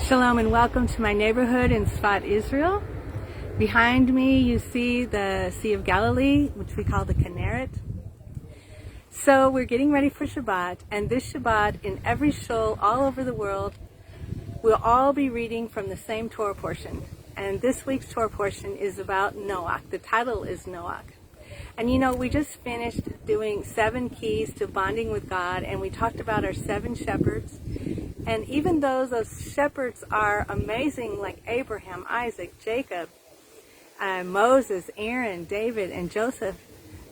Shalom and welcome to my neighborhood in Sfat, Israel. Behind me you see the Sea of Galilee, which we call the Kinneret. So we're getting ready for Shabbat, and this Shabbat in every shul all over the world we'll all be reading from the same Torah portion. And this week's Torah portion is about Noah. The title is Noah. And you know, we just finished doing 7 keys to bonding with God, and we talked about our 7 shepherds. And even though those shepherds are amazing, like Abraham, Isaac, Jacob, Moses, Aaron, David, and Joseph,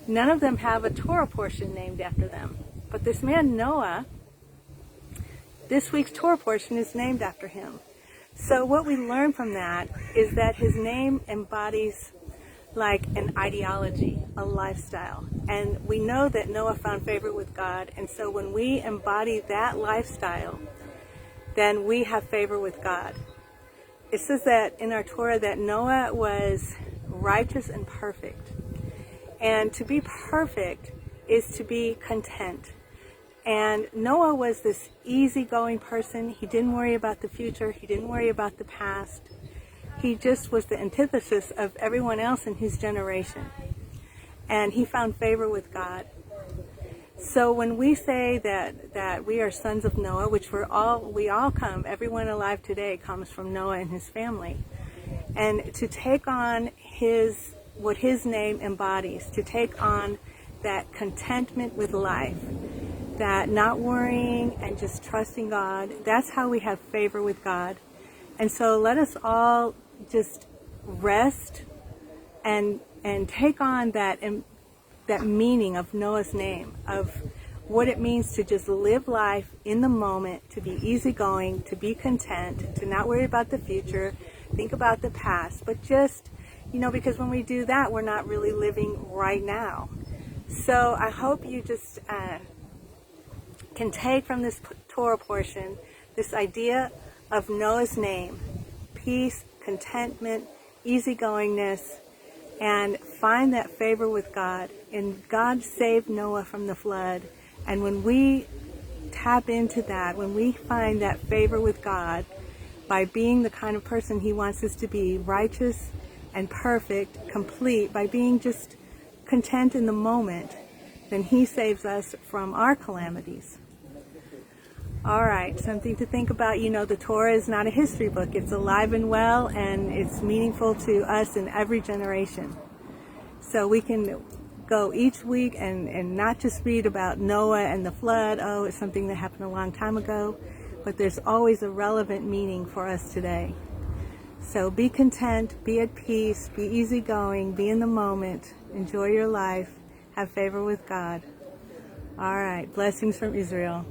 none of them have a Torah portion named after them. But this man Noah, this week's Torah portion is named after him. So what we learn from that is that his name embodies like an ideology, a lifestyle. And we know that Noah found favor with God, and so when we embody that lifestyle, then we have favor with God. It says that in our Torah that Noah was righteous and perfect. And to be perfect is to be content. And Noah was this easygoing person. He didn't worry about the future. He didn't worry about the past. He just was the antithesis of everyone else in his generation. And he found favor with God. So when we say that we are sons of Noah, which we all come, everyone alive today comes from Noah and his family. And to take on what his name embodies, to take on that contentment with life, that not worrying and just trusting God, that's how we have favor with God. And so let us all just rest and take on that meaning of Noah's name, of what it means to just live life in the moment, to be easygoing, to be content, to not worry about the future, think about the past, but just, because when we do that, we're not really living right now. So I hope you just can take from this Torah portion this idea of Noah's name, peace, contentment, easygoingness, and find that favor with God. And God saved Noah from the flood. And when we tap into that, when we find that favor with God by being the kind of person He wants us to be, righteous and perfect, complete, by being just content in the moment, then He saves us from our calamities. All right, something to think about. The Torah is not a history book. It's alive and well, and it's meaningful to us in every generation. So we can go each week and not just read about Noah and the flood. Oh, it's something that happened a long time ago. But there's always a relevant meaning for us today. So be content, be at peace, be easygoing, be in the moment, enjoy your life, have favor with God. All right, blessings from Israel.